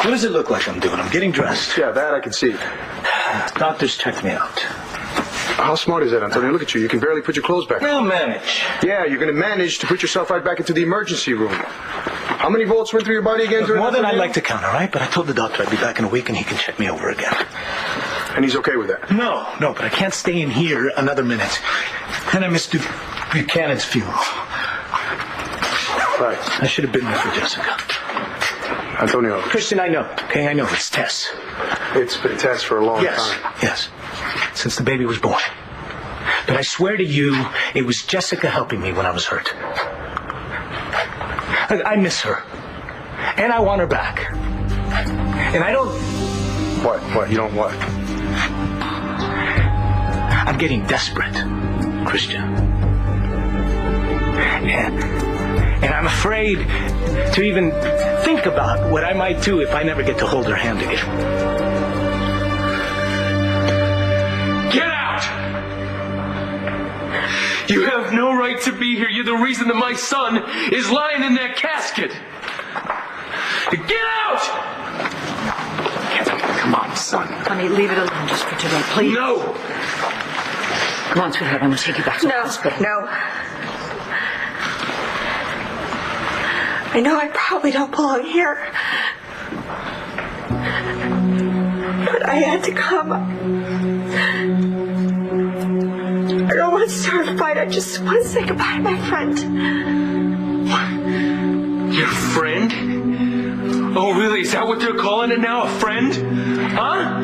What does it look like I'm doing? I'm getting dressed. Yeah, that I can see. Doctors checked me out. How smart is that, Antonio? Look at you. You can barely put your clothes back. We'll manage. Yeah, you're going to manage to put yourself right back into the emergency room. How many volts went through your body again? Look, more than I'd like to count, all right? But I told the doctor I'd be back in a week and he can check me over again. And he's okay with that? No, but I can't stay in here another minute. And I missed Buchanan's funeral. Right. I should have been there for Jessica. Antonio. Christian, I know. Okay, I know. It's Tess. It's been Tess for a long time. Yes. Since the baby was born. But I swear to you, it was Jessica helping me when I was hurt. I miss her. And I want her back. And I don't... What? You don't what? I'm getting desperate, Christian. And I'm afraid to even think about what I might do if I never get to hold her hand again. Get out! You have no right to be here. You're the reason that my son is lying in that casket. Get out! Come on, son. Honey, leave it alone just for today, please. No! Come on, sweetheart, I'm going to take you back to the hospital. No. I know I probably don't belong here. But I had to come. I don't want to start a fight. I just want to say goodbye to my friend. What? Your friend? Oh, really? Is that what they're calling it now? A friend? Huh?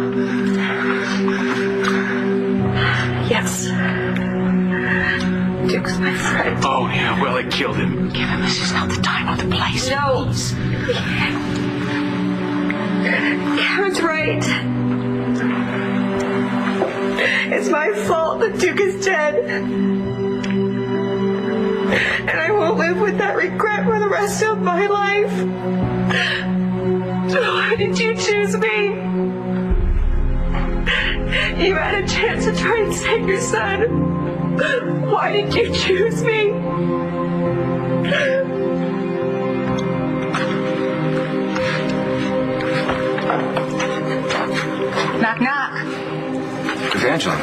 Yes. Duke's my friend. Oh, yeah. Well, it killed him. Kevin, this is not the time or the place. No. Please. Kevin's right. It's my fault that Duke is dead. And I won't live with that regret for the rest of my life. Why did you choose me? You had a chance to try and save your son. Why did you choose me? Knock, knock. Evangeline.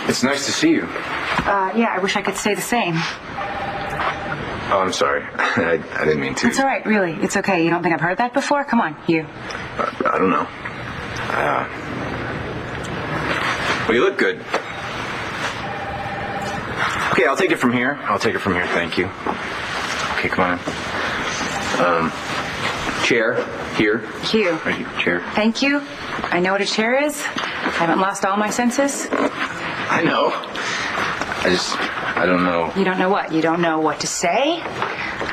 It's nice to see you. Yeah, I wish I could say the same. Oh, I'm sorry. I didn't mean to. It's all right, really. It's okay. You don't think I've heard that before? Come on, you. I don't know. Well, you look good. Okay, I'll take it from here. Thank you. Okay, come on. Chair. Here. Hugh. Right here. Chair. Thank you. I know what a chair is. I haven't lost all my senses. I know. I don't know. You don't know what? You don't know what to say?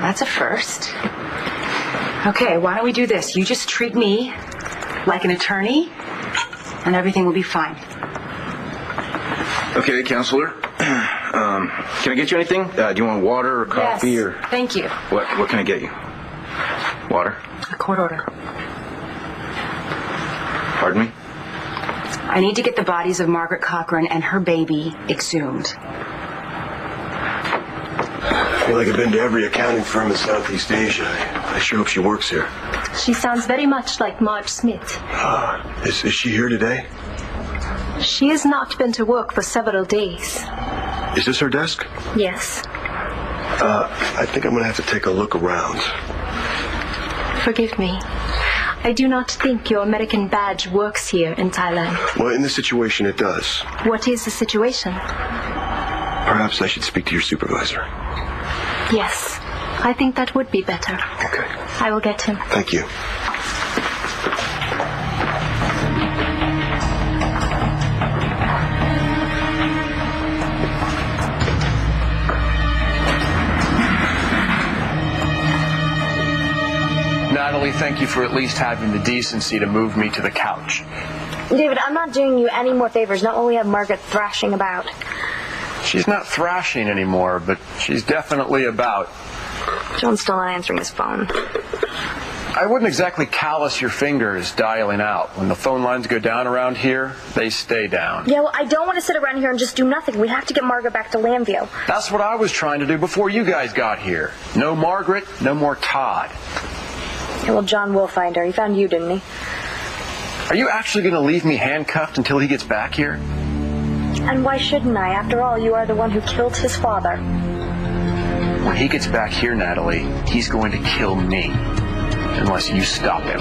That's a first. Okay, why don't we do this? You just treat me like an attorney, and everything will be fine. Okay, counselor. Can I get you anything? Do you want water or coffee? Yes, or thank you. What can I get you? Water? A court order. Pardon me? I need to get the bodies of Margaret Cochran and her baby exhumed. I feel like I've been to every accounting firm in Southeast Asia. I sure hope she works here. She sounds very much like Marge Smith. Is she here today? She has not been to work for several days. Is this her desk? Yes. I think I'm going to have to take a look around. Forgive me. I do not think your American badge works here in Thailand. Well, in this situation, it does. What is the situation? Perhaps I should speak to your supervisor. Yes. I think that would be better. Okay. I will get him. Thank you. Natalie, thank you for at least having the decency to move me to the couch. David, I'm not doing you any more favors, not when we have Margaret thrashing about. She's not thrashing anymore, but she's definitely about. John's still not answering his phone. I wouldn't exactly callous your fingers dialing out. When the phone lines go down around here, they stay down. Yeah, well, I don't want to sit around here and just do nothing. We have to get Margaret back to Lambview. That's what I was trying to do before you guys got here. No Margaret, no more Todd. Yeah, well, John will find her. He found you, didn't he? Are you actually going to leave me handcuffed until he gets back here? And why shouldn't I? After all, you are the one who killed his father. When he gets back here, Natalie, he's going to kill me. Unless you stop him.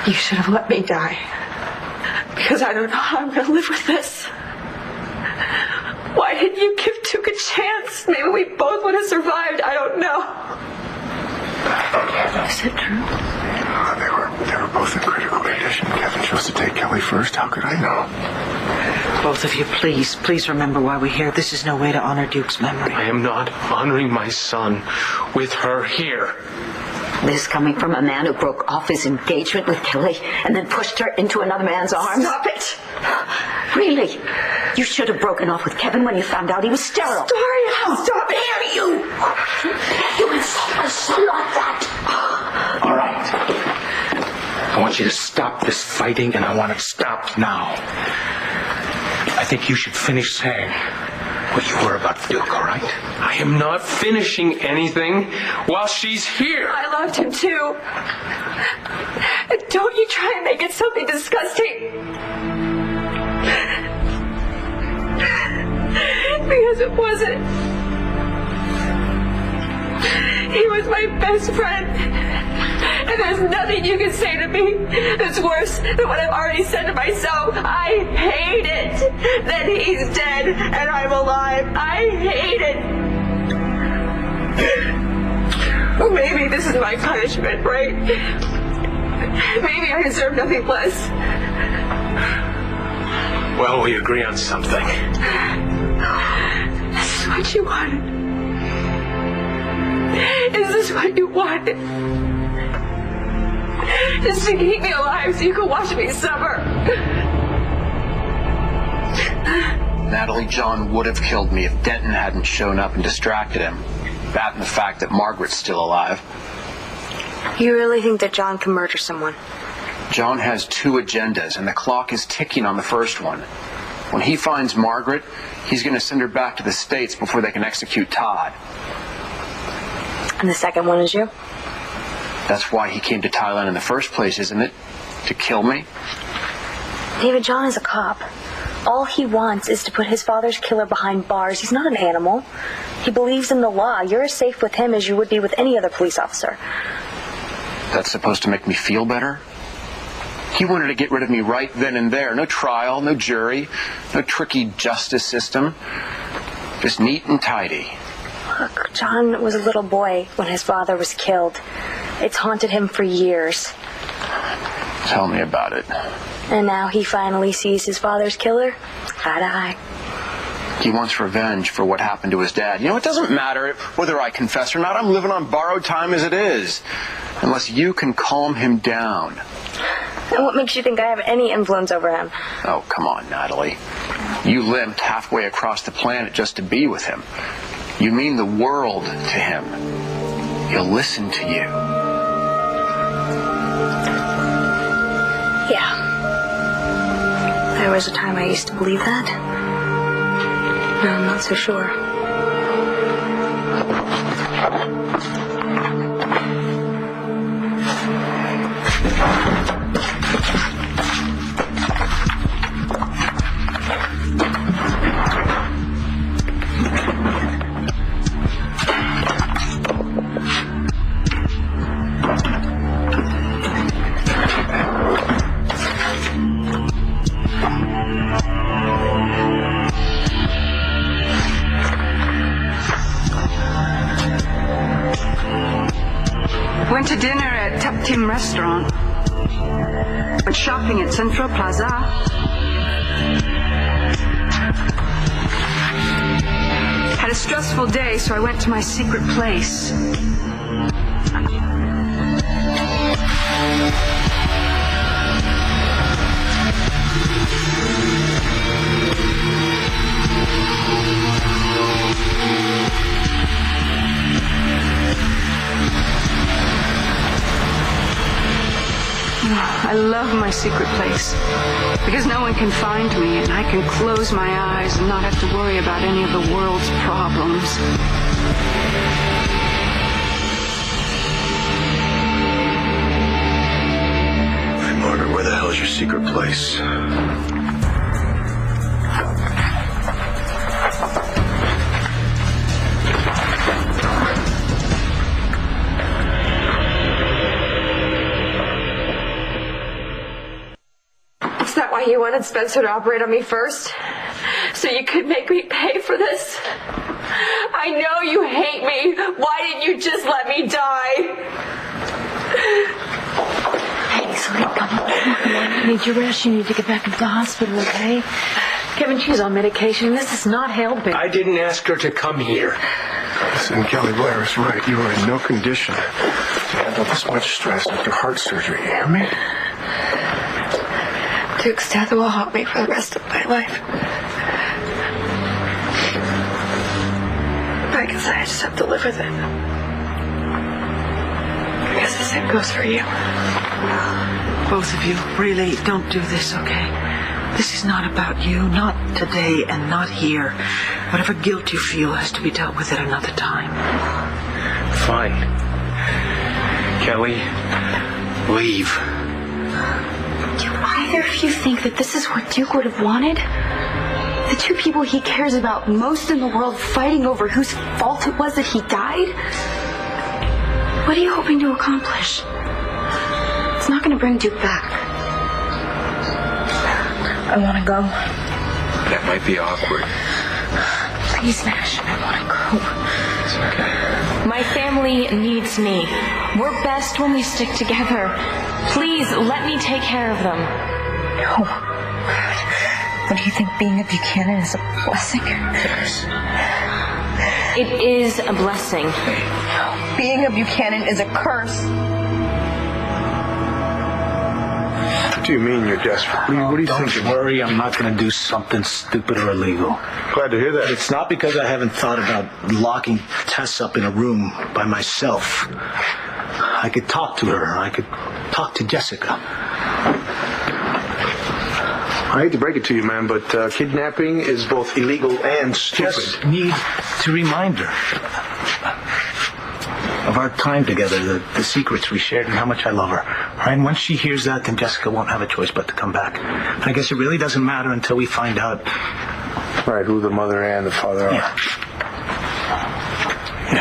You should have let me die. Because I don't know how I'm going to live with this. Why didn't you give Duke a chance? Maybe we both would have survived. I don't know. Is it true? They were both in critical condition. Kevin chose to take Kelly first. How could I know? Both of you, please remember why we're here. This is no way to honor Duke's memory. I am not honoring my son with her here. This coming from a man who broke off his engagement with Kelly and then pushed her into another man's arms? Stop it! Really? You should have broken off with Kevin when you found out he was sterile. Story, stop it! Dare you! You insult my son like that! All right. I want you to stop this fighting, and I want it stopped now. I think you should finish saying what you were about to do, all right? I am not finishing anything while she's here. I loved him too. Don't you try and make it something disgusting. Because it wasn't. He was my best friend. And there's nothing you can say to me that's worse than what I've already said to myself. I hate it that he's dead and I'm alive. I hate it. Maybe this is my punishment, right? Maybe I deserve nothing less. Well, we agree on something. This is what you wanted. Is this what you wanted? Just to keep me alive so you could watch me suffer. Natalie, John would have killed me if Denton hadn't shown up and distracted him. That and the fact that Margaret's still alive. You really think that John can murder someone? John has two agendas, and the clock is ticking on the first one. When he finds Margaret, he's going to send her back to the States before they can execute Todd. And the second one is you? That's why he came to Thailand in the first place, isn't it? To kill me? David, John is a cop. All he wants is to put his father's killer behind bars. He's not an animal. He believes in the law. You're as safe with him as you would be with any other police officer. That's supposed to make me feel better? He wanted to get rid of me right then and there. No trial, no jury, no tricky justice system. Just neat and tidy. Look, John was a little boy when his father was killed. It's haunted him for years. Tell me about it. And now he finally sees his father's killer eye to eye. He wants revenge for what happened to his dad. You know, it doesn't matter whether I confess or not. I'm living on borrowed time as it is. Unless you can calm him down. And what makes you think I have any influence over him? Oh, come on, Natalie. You limped halfway across the planet just to be with him. You mean the world to him. He'll listen to you. Yeah. There was a time I used to believe that. Now I'm not so sure. Went to dinner at Tap Tim restaurant. Went shopping at Central Plaza. Had a stressful day, so I went to my secret place. I love my secret place because no one can find me and I can close my eyes and not have to worry about any of the world's problems. Hey, Margaret, where the hell is your secret place? Is that why you wanted Spencer to operate on me first? So you could make me pay for this? I know you hate me. Why didn't you just let me die? Hey, sweetie, come on. You need your rest. You need to get back into the hospital, okay? Kevin, she's on medication. This is not helping. I didn't ask her to come here. Listen, Kelly Blair is right. You are in no condition to handle this much stress after heart surgery. You hear me? Duke's death will haunt me for the rest of my life. I guess I just have to live with it. I guess the same goes for you. Both of you, really, don't do this, okay? This is not about you, not today and not here. Whatever guilt you feel has to be dealt with at another time. Fine. Kelly, leave. Do either of you think that this is what Duke would have wanted? The two people he cares about most in the world fighting over whose fault it was that he died? What are you hoping to accomplish? It's not going to bring Duke back. I want to go. That might be awkward. Please, Nash, I want to go. It's okay. My family needs me. We're best when we stick together. Please, let me take care of them. No. What do you think being a Buchanan is a blessing? Yes. It is a blessing. Being a Buchanan is a curse. What do you mean you're desperate? What do you think? Don't worry, I'm not going to do something stupid or illegal. Glad to hear that. It's not because I haven't thought about locking Tess up in a room by myself. I could talk to her. I could talk to Jessica. I hate to break it to you, man, but kidnapping is both illegal and stupid. Just need to remind her of our time together, the secrets we shared, and how much I love her. Right? And once she hears that, then Jessica won't have a choice but to come back. And I guess it really doesn't matter until we find out. Right, who the mother and the father are. Yeah.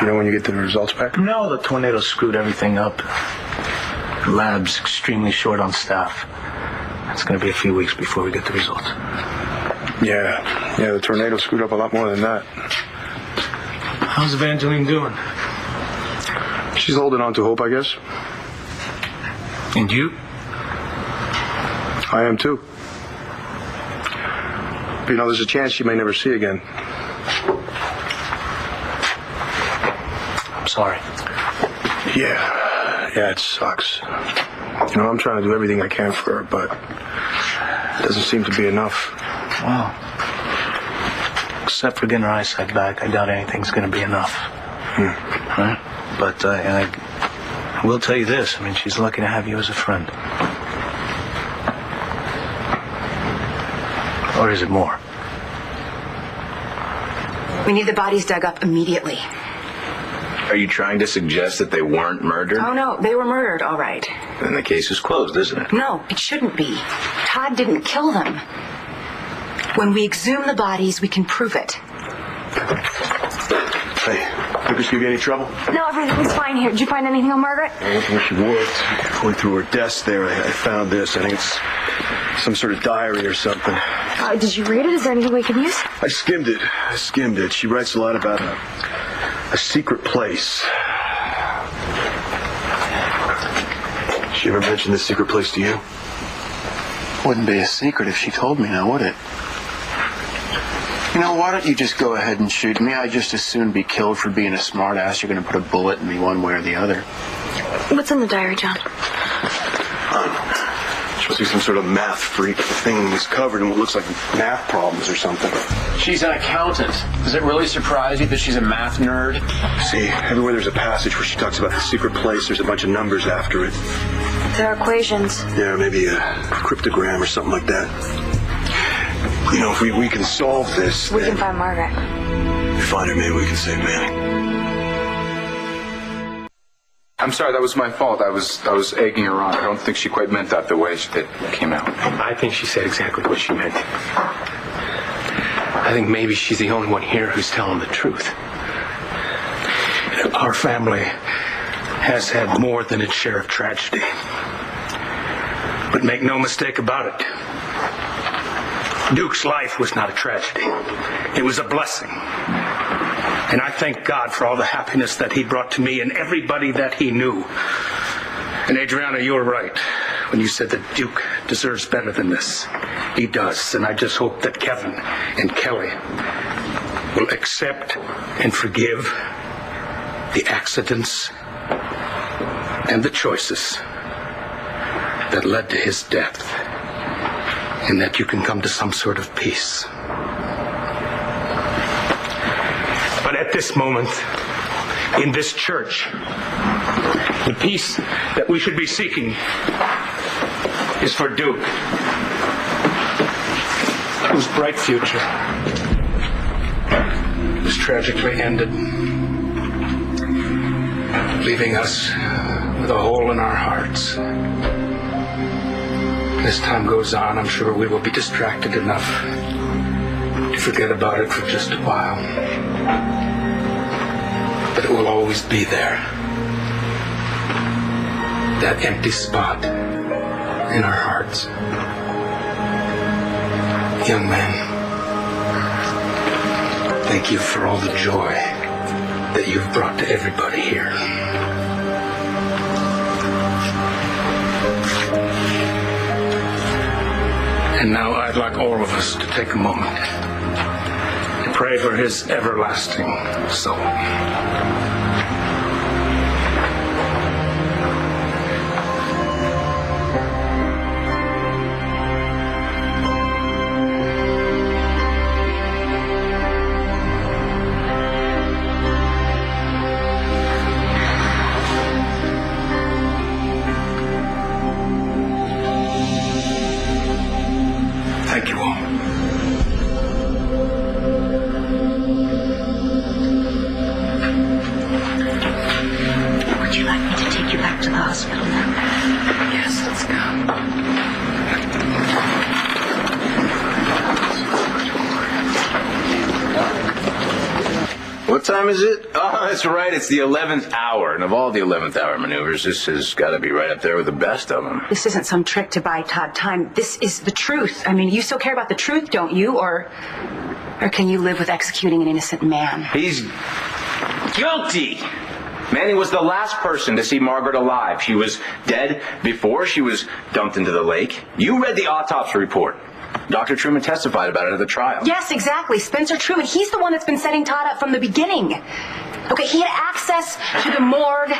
You know when you get the results back? No, the tornado screwed everything up. The lab's extremely short on staff. It's going to be a few weeks before we get the results. Yeah, the tornado screwed up a lot more than that. How's Evangeline doing? She's holding on to hope, I guess. And you? I am too. But you know, there's a chance she may never see again. I'm sorry. Yeah, it sucks. You know, I'm trying to do everything I can for her, but it doesn't seem to be enough. Well, except for getting her eyesight back, I doubt anything's going to be enough. Right? But I will tell you this. I mean, she's lucky to have you as a friend. Or is it more? We need the bodies dug up immediately. Are you trying to suggest that they weren't murdered? Oh, no, they were murdered, all right. Then the case is closed, isn't it? No, it shouldn't be. Todd didn't kill them. When we exhume the bodies, we can prove it. Hey, Lucas give you any trouble? No, everything's fine here. Did you find anything on Margaret? I looked where she worked. Going through her desk there, I found this. I think it's some sort of diary or something. Did you read it? Is there anything we can use? I skimmed it. She writes a lot about a secret place. She ever mentioned this secret place to you? Wouldn't be a secret if she told me, now would it? You know, why don't you just go ahead and shoot me? I'd just as soon be killed for being a smartass. You're going to put a bullet in me one way or the other. What's in the diary, John? She must be some sort of math freak. The thing is covered in what looks like math problems or something. She's an accountant. Does it really surprise you that she's a math nerd? See, everywhere there's a passage where she talks about the secret place, there's a bunch of numbers after it. They're equations. Yeah, maybe a cryptogram or something like that. You know, if we can solve this, We can find Margaret. If we find her, maybe we can save Manny. I'm sorry, that was my fault. I was egging her on. I don't think she quite meant that the way it came out. I think she said exactly what she meant. I think maybe she's the only one here who's telling the truth. Our family has had more than its share of tragedy. But make no mistake about it, Duke's life was not a tragedy. It was a blessing. And I thank God for all the happiness that he brought to me and everybody that he knew. And Adriana, you were right when you said that Duke deserves better than this. He does. And I just hope that Kevin and Kelly will accept and forgive the accidents and the choices that led to his death. And that you can come to some sort of peace. But at this moment, in this church, the peace that we should be seeking is for Duke, whose bright future was tragically ended, leaving us with a hole in our hearts. As time goes on, I'm sure we will be distracted enough to forget about it for just a while. But it will always be there. That empty spot in our hearts. Young man, thank you for all the joy that you've brought to everybody here. And now I'd like all of us to take a moment to pray for his everlasting soul. Thank you all. Would you like me to take you back to the hospital now? Yes, let's go. What time is it? Oh, that's right. It's the 11th hour. And of all the 11th hour maneuvers, this has got to be right up there with the best of them. This isn't some trick to buy Todd time. This is the truth. I mean, you still care about the truth, don't you? Or can you live with executing an innocent man? He's guilty. Manny was the last person to see Margaret alive. She was dead before she was dumped into the lake. You read the autopsy report. Dr. Truman testified about it at the trial. Yes, exactly. Spencer Truman. He's the one that's been setting Todd up from the beginning. Okay, he had access to the morgue.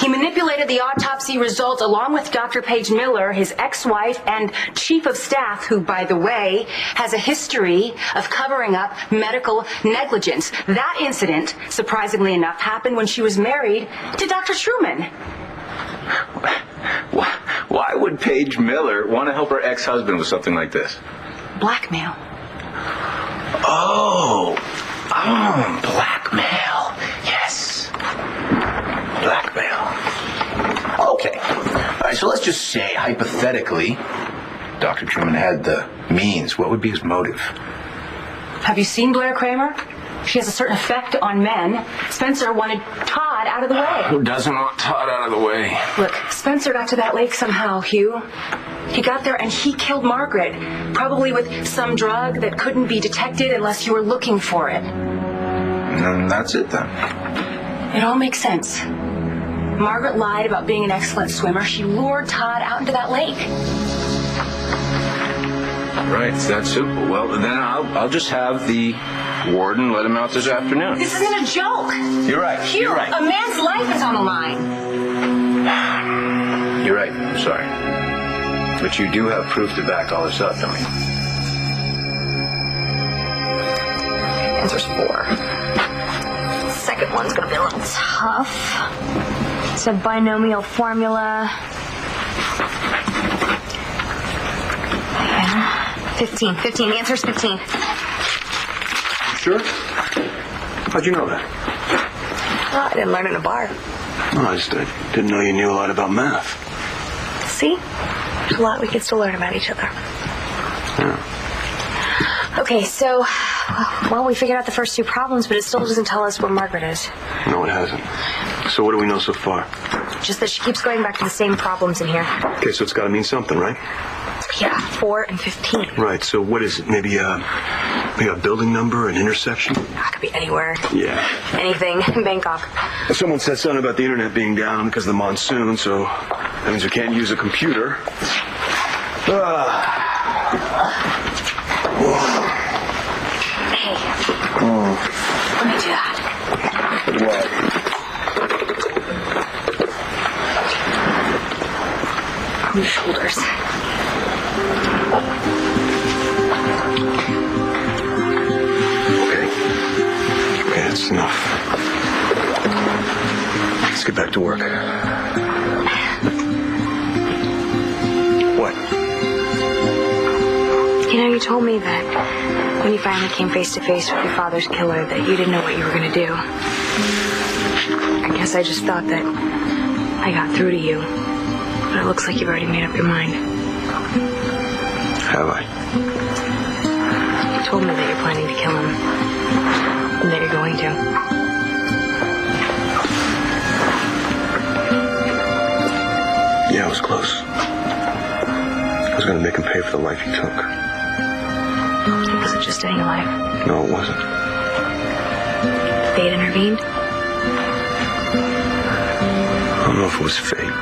He manipulated the autopsy results along with Dr. Paige Miller, his ex-wife and chief of staff, who, by the way, has a history of covering up medical negligence. That incident, surprisingly enough, happened when she was married to Dr. Truman. Why would Paige Miller want to help her ex-husband with something like this? Blackmail. Oh, blackmail. Yes. Blackmail. Okay. All right, so let's just say, hypothetically, Dr. Truman had the means. What would be his motive? Have you seen Blair Kramer? She has a certain effect on men. Spencer wanted Todd out of the way. Who doesn't want Todd out of the way? Look, Spencer got to that lake somehow, Hugh. He got there and he killed Margaret, probably with some drug that couldn't be detected unless you were looking for it. And that's it then. It all makes sense. Margaret lied about being an excellent swimmer. She lured Todd out into that lake. Right, it's that simple. Well, then I'll just have the warden let him out this afternoon. This isn't a joke. You're right. Hugh, You're right. a man's life is on the line. You're right. I'm sorry. But you do have proof to back all this up, don't you? Answer's 4. Second one's gonna be a little tough. It's a binomial formula. Yeah. 15. The answer's 15. Sure? How'd you know that? Oh, I didn't learn it in a bar. Oh, I just didn't know you knew a lot about math. See? There's a lot we can still learn about each other. Yeah. Okay, so, well, we figured out the first 2 problems, but it still doesn't tell us where Margaret is. No, it hasn't. So what do we know so far? Just that she keeps going back to the same problems in here. Okay, so it's got to mean something, right? Yeah, 4 and 15. Right, so what is it? Maybe a building number, an intersection? That could be anywhere. Yeah. Anything. Bangkok. Someone said something about the internet being down because of the monsoon, so that means we can't use a computer. Hey. Let me do that. What? On your shoulders. Okay, that's enough. Let's get back to work. What? You know, you told me that when you finally came face to face with your father's killer that you didn't know what you were going to do. I guess I just thought that I got through to you. But it looks like you've already made up your mind. Have I? You told me that you're planning to kill him. And that you're going to. Yeah, it was close. I was going to make him pay for the life he took. Was it just any life? No, it wasn't. Fate intervened? I don't know if it was fate.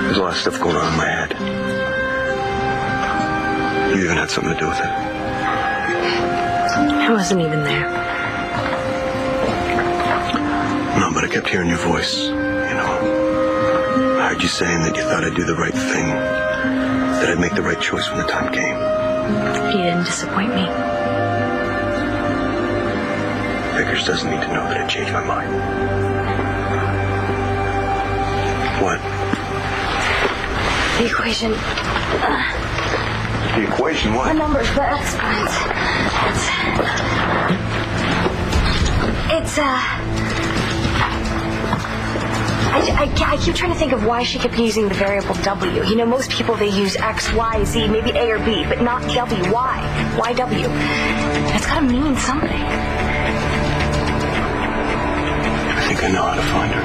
There's a lot of stuff going on in my head. You even had something to do with it. I wasn't even there. No, but I kept hearing your voice, you know. I heard you saying that you thought I'd do the right thing, that I'd make the right choice when the time came. You didn't disappoint me. Vickers doesn't need to know that I changed my mind. What? The equation. The equation, what? The numbers, the exponents. It's I keep trying to think of why she kept using the variable W. You know, most people, they use X, Y, Z, maybe A or B, but not W. Why? Why W? It's got to mean something. I think I know how to find her.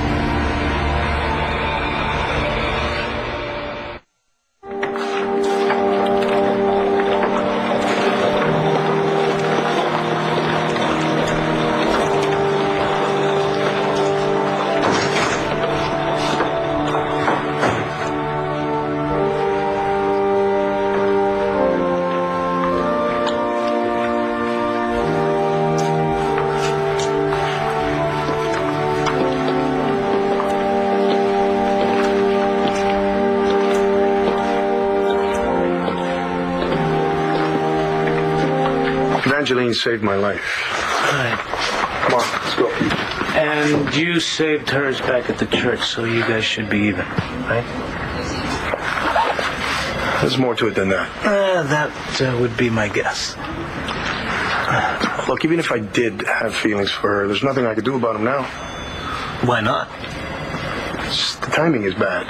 Evangeline saved my life. All right. Come on, let's go. And you saved hers back at the church, so you guys should be even, right? There's more to it than that. That would be my guess. Look, even if I did have feelings for her, there's nothing I could do about them now. Why not? The timing is bad.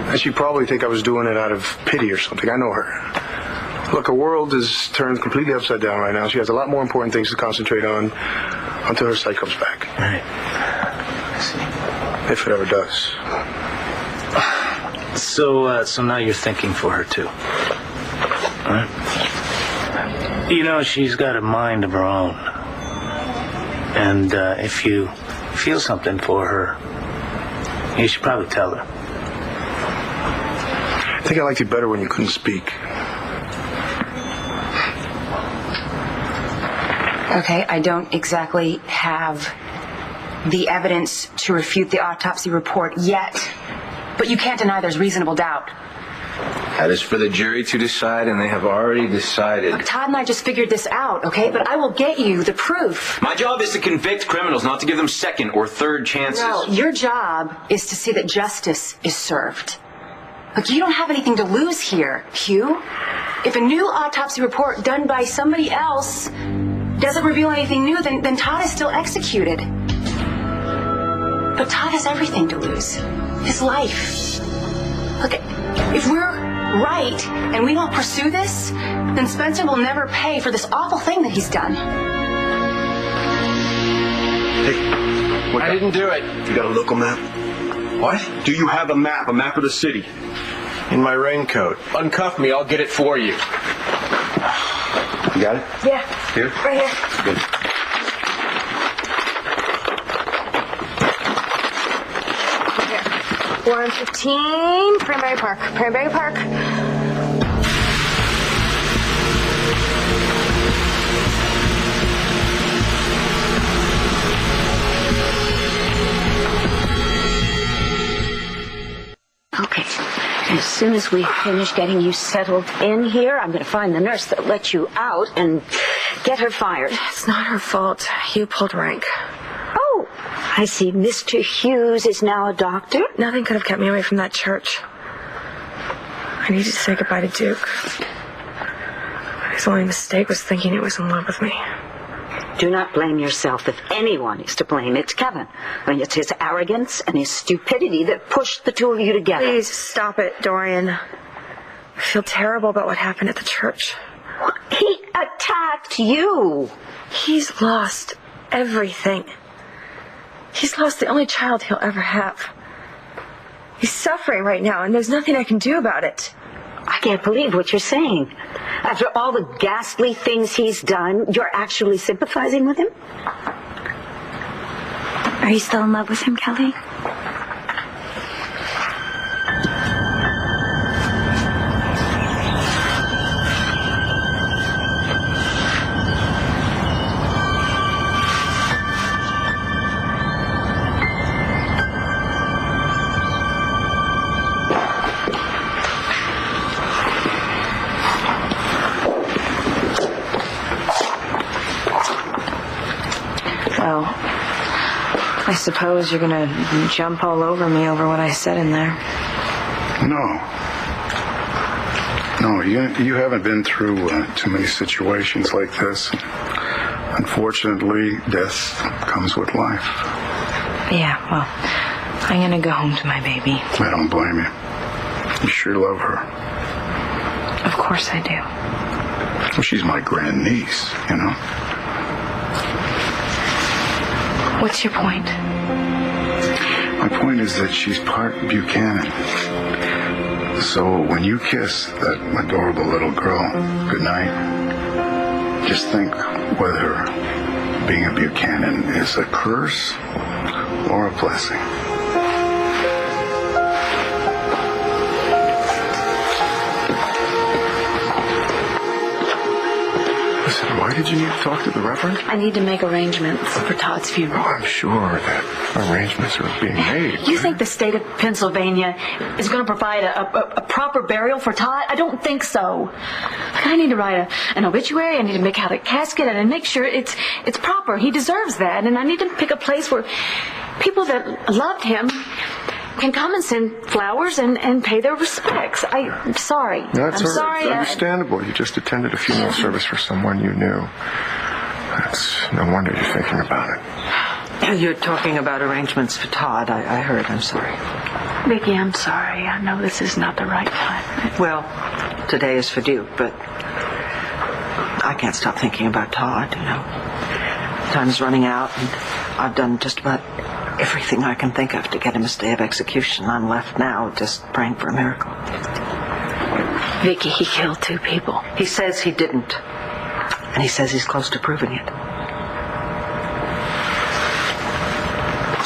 And she'd probably think I was doing it out of pity or something. I know her. Look, her world is turned completely upside down right now. She has a lot more important things to concentrate on until her sight comes back. Right. I see. If it ever does. So now you're thinking for her, too. Right? You know, she's got a mind of her own. And if you feel something for her, you should probably tell her. I think I liked you better when you couldn't speak. Okay, I don't exactly have the evidence to refute the autopsy report yet, but you can't deny there's reasonable doubt. That is for the jury to decide, and they have already decided. Look, Todd and I just figured this out, okay? But I will get you the proof. My job is to convict criminals, not to give them second or third chances. No, your job is to see that justice is served. Look, you don't have anything to lose here, Hugh. If a new autopsy report done by somebody else doesn't reveal anything new, then Todd is still executed. But Todd has everything to lose. His life. Look, if we're right and we don't pursue this, then Spencer will never pay for this awful thing that he's done. Hey, I didn't do it. You got a local map? What? Do you have a map of the city? In my raincoat. Uncuff me, I'll get it for you. You got it? Yeah. Here? Right here. Good. Here. 115, Cranberry Park. Cranberry Park. Okay. As soon as we finish getting you settled in here, I'm going to find the nurse that let you out and get her fired. It's not her fault. You pulled rank. Oh, I see Mr. Hughes is now a doctor. Nothing could have kept me away from that church. I needed to say goodbye to Duke. His only mistake was thinking he was in love with me. Do not blame yourself. If anyone is to blame, it's Kevin. I mean, it's his arrogance and his stupidity that pushed the two of you together. Please stop it, Dorian. I feel terrible about what happened at the church. He attacked you. He's lost everything. He's lost the only child he'll ever have. He's suffering right now, and there's nothing I can do about it. I can't believe what you're saying. After all the ghastly things he's done, you're actually sympathizing with him? Are you still in love with him, Kelly? Well, I suppose you're gonna jump all over me over what I said in there. No, you haven't been through too many situations like this. Unfortunately, death comes with life. Yeah, well, I'm gonna go home to my baby. I don't blame you. You sure love her. Of course I do. Well, she's my grandniece, you know. What's your point? My point is that she's part Buchanan. So when you kiss that adorable little girl goodnight, just think whether being a Buchanan is a curse or a blessing. Listen, why did you need to talk to the Reverend? I need to make arrangements for Todd's funeral. Oh, I'm sure that arrangements are being made. You think the state of Pennsylvania is going to provide a proper burial for Todd? I don't think so. Like, I need to write an obituary. I need to make out a casket and make sure it's proper. He deserves that. And I need to pick a place where people that loved him can come and send flowers and pay their respects. I'm sorry. That's I'm sorry. It's understandable. You just attended a funeral service for someone you knew. That's no wonder you're thinking about it. You're talking about arrangements for Todd. I heard. I'm sorry. Vicki, I'm sorry. I know this is not the right time. Well, today is for Duke, but I can't stop thinking about Todd, you know. Time's running out, and I've done just about everything I can think of to get him a stay of execution. I'm left now just praying for a miracle. Vicki, he killed 2 people. He says he didn't, and he says he's close to proving it.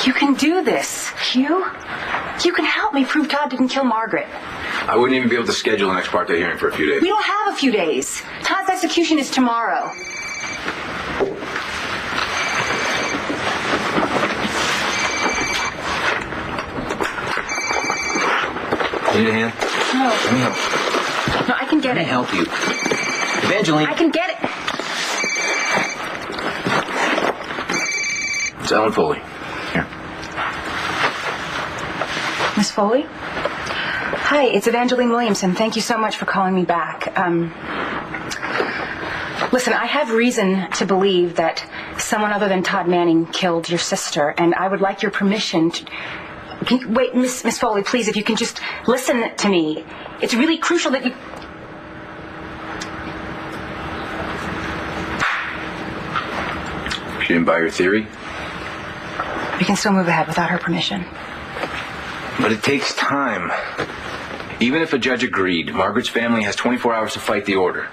You can do this, Hugh. You can help me prove Todd didn't kill Margaret. I wouldn't even be able to schedule an ex parte hearing for a few days. We don't have a few days. Todd's execution is tomorrow. You need a hand? No. Let me help. No, I can get Let me it. help you. Evangeline. I can get it. It's Ellen Foley. Here. Miss Foley? Hi, it's Evangeline Williamson. Thank you so much for calling me back. Listen, I have reason to believe that someone other than Todd Manning killed your sister, and I would like your permission to... Wait, Miss Foley, please, if you can just listen to me. It's really crucial that you... She didn't buy your theory? We can still move ahead without her permission. But it takes time. Even if a judge agreed, Margaret's family has 24 hours to fight the order.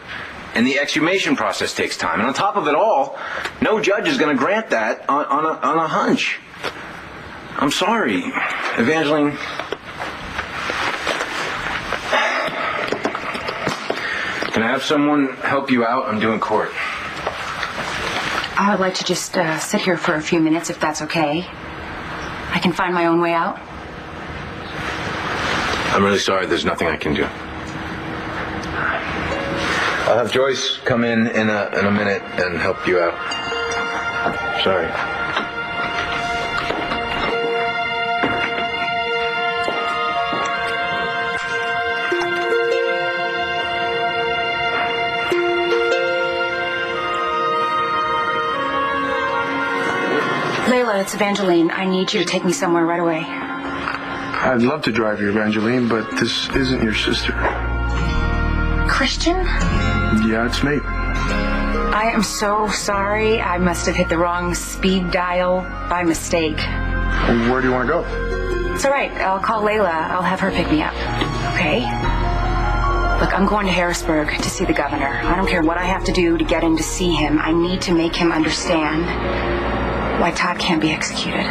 And the exhumation process takes time. And on top of it all, no judge is going to grant that on a hunch. I'm sorry, Evangeline. Can I have someone help you out? I'm doing court. I would like to just sit here for a few minutes, if that's okay. I can find my own way out. I'm really sorry. There's nothing I can do. I'll have Joyce come in a minute and help you out. Sorry. Layla, it's Evangeline. I need you to take me somewhere right away. I'd love to drive you, Evangeline, but this isn't your sister. Christian? Yeah, it's me. I am so sorry. I must have hit the wrong speed dial by mistake. Where do you want to go? It's all right. I'll call Layla. I'll have her pick me up. Okay? Look, I'm going to Harrisburg to see the governor. I don't care what I have to do to get in to see him. I need to make him understand why Todd can't be executed.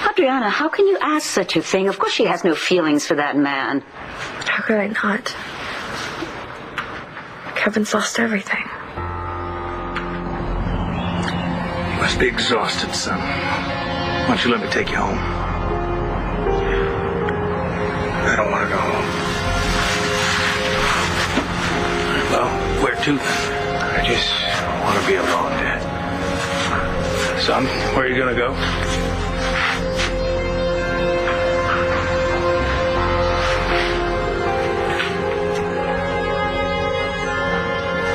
Adriana, how can you ask such a thing? Of course she has no feelings for that man. How could I not? Kevin's lost everything. You must be exhausted, son. Why don't you let me take you home? I don't want to go home. Well, where to then? I just want to be alone, Dad. Son, where are you going to go?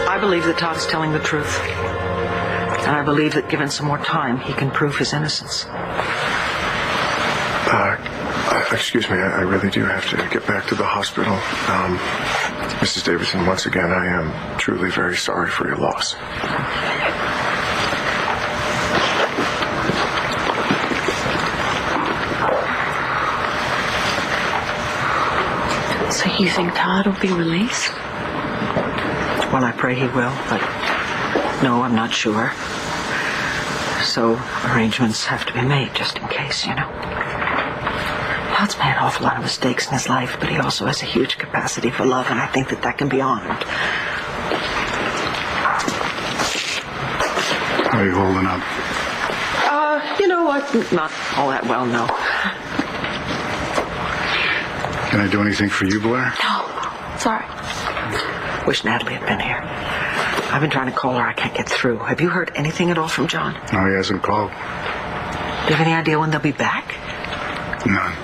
I believe that Todd is telling the truth. And I believe that given some more time, he can prove his innocence. Excuse me, I really do have to get back to the hospital. Mrs. Davidson, once again, I am truly very sorry for your loss. So you think Todd will be released? Well, I pray he will, but no, I'm not sure. So arrangements have to be made just in case, you know. Todd's made an awful lot of mistakes in his life, but he also has a huge capacity for love, and I think that can be honored. How are you holding up? You know what? Not all that well, no. Can I do anything for you, Blair? No, sorry. Wish Natalie had been here. I've been trying to call her. I can't get through. Have you heard anything at all from John? No, he hasn't called. Do you have any idea when they'll be back? None.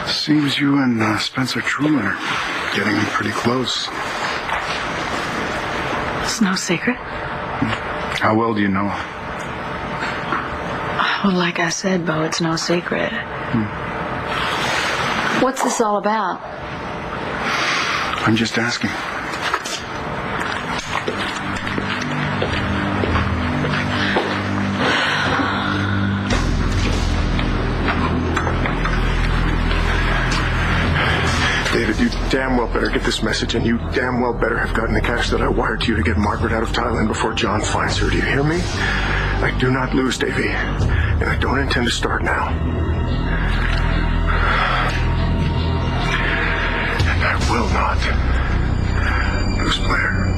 Seems you and Spencer Truman are getting pretty close. It's no secret. How well do you know? Well, like I said, Bo, it's no secret. What's this all about? I'm just asking. damn well better get this message, and you damn well better have gotten the cash that I wired to you to get Margaret out of Thailand before John finds her. Do you hear me? I do not lose, Davy, and I don't intend to start now. And I will not lose Blair.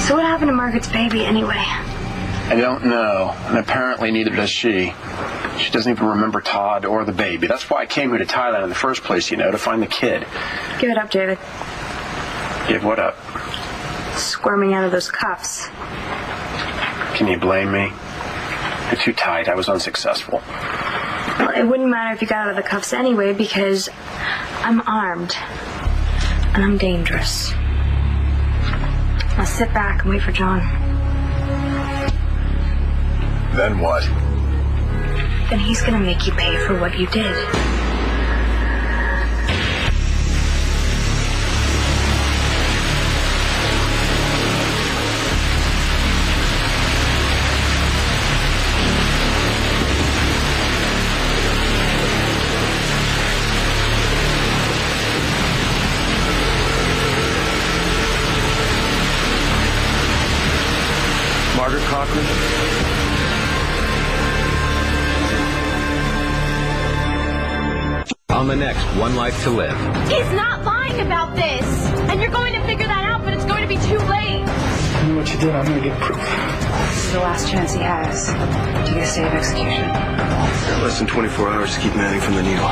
So what happened to Margaret's baby anyway? I don't know, and apparently neither does she. She doesn't even remember Todd or the baby. That's why I came here to Thailand in the first place, to find the kid. Give it up, David. Give what up? Squirming out of those cuffs. Can you blame me? They're too tight. I was unsuccessful. Well, it wouldn't matter if you got out of the cuffs anyway, because I'm armed. And I'm dangerous. Now sit back and wait for John. Then what? Then he's gonna make you pay for what you did. Margaret Cochran? On the next One Life to Live. He's not lying about this. And you're going to figure that out, but it's going to be too late. You know what you did? I'm going to get proof. This is the last chance he has to get a stay of execution. Less than 24 hours to keep Manning from the needle.